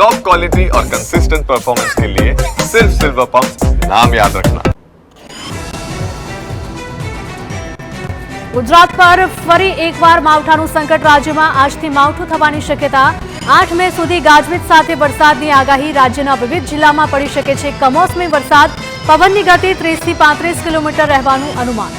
Top quality और consistent performance के लिए सिर्फ सिल्वर पंप नाम याद रखना। गुजरात पर फरी एकवार मावठाનું સંકટ। રાજ્યમાં આજથી માવઠું થવાની શક્યતા। 8 મે સુધી ગાજવીજ સાથે વરસાદની આગાહી। રાજ્યના વિવિધ જિલ્લામાં પડી શકે છે કમોસમી વરસાદ। પવનની ગતિ 30 થી 35 કિલોમીટર રહેવાનું અનુમાન।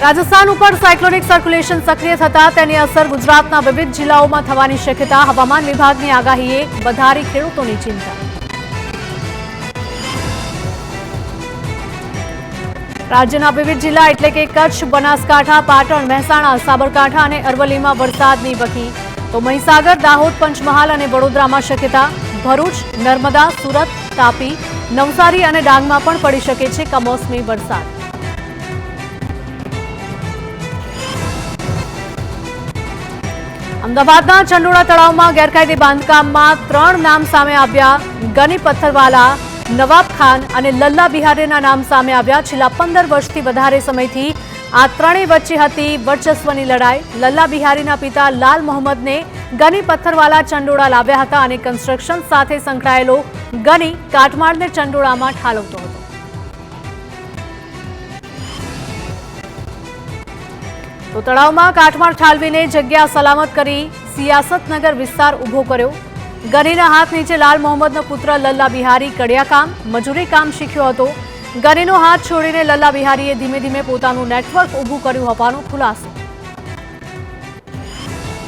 રાજસ્થાન ઉપર સાયક્લોનિક સર્ક્યુલેશન સક્રિય થતા તેની અસર ગુજરાતના વિવિધ જિલ્લાઓમાં થવાની શક્યતા। હવામાન વિભાગની આગાહીએ વધારી ખેડૂતોની ચિંતા। રાજ્યના વિવિધ જિલ્લા એટલે કે કચ્છ, બનાસકાંઠા, પાટણ, મહેસાણા, સાબરકાંઠા અને અરવલ્લીમાં વરસાદની વકી। તો મહીસાગર, દાહોદ, પંચમહાલ અને વડોદરામાં શક્યતા। ભરૂચ, નર્મદા, સુરત, તાપી, નવસારી અને ડાંગમાં પણ પડી શકે છે કમોસમી વરસાદ। અમદાવાદના ચંડોળા તળાવમાં ગેરકાયદે બાંધકામમાં 3 નામ સામે આવ્યા। ગની પથ્થરવાલા, નવાબ ખાન અને લલ્લા બિહારીના નામ સામે આવ્યા। છેલ્લા 15 વર્ષથી વધારે સમયથી આ ત્રણેય વચ્ચે હતી વર્ચસ્વની લડાઈ। લલ્લા બિહારીના પિતા લાલ મોહમ્મદને ગની પથ્થરવાલા ચંડોળા લાવ્યા હતા અને કન્સ્ટ્રક્શન સાથે સંકળાયેલો ગની કાટમાળને ચંડોળામાં ઠાલવતો હતો। તો તળાવમાં કાટમાળ ઠાલવીને જગ્યા સલામત કરી સિયાસતનગર વિસ્તાર ઉભો કર્યો। ગનીના હાથ નીચે લાલ મોહમ્મદનો પુત્ર લલ્લા બિહારી કડિયાકામ, મજૂરી કામ શીખ્યો હતો। ગનીનો હાથ છોડીને લલ્લા બિહારીએ ધીમે ધીમે પોતાનું નેટવર્ક ઊભું કર્યું હોવાનો ખુલાસો।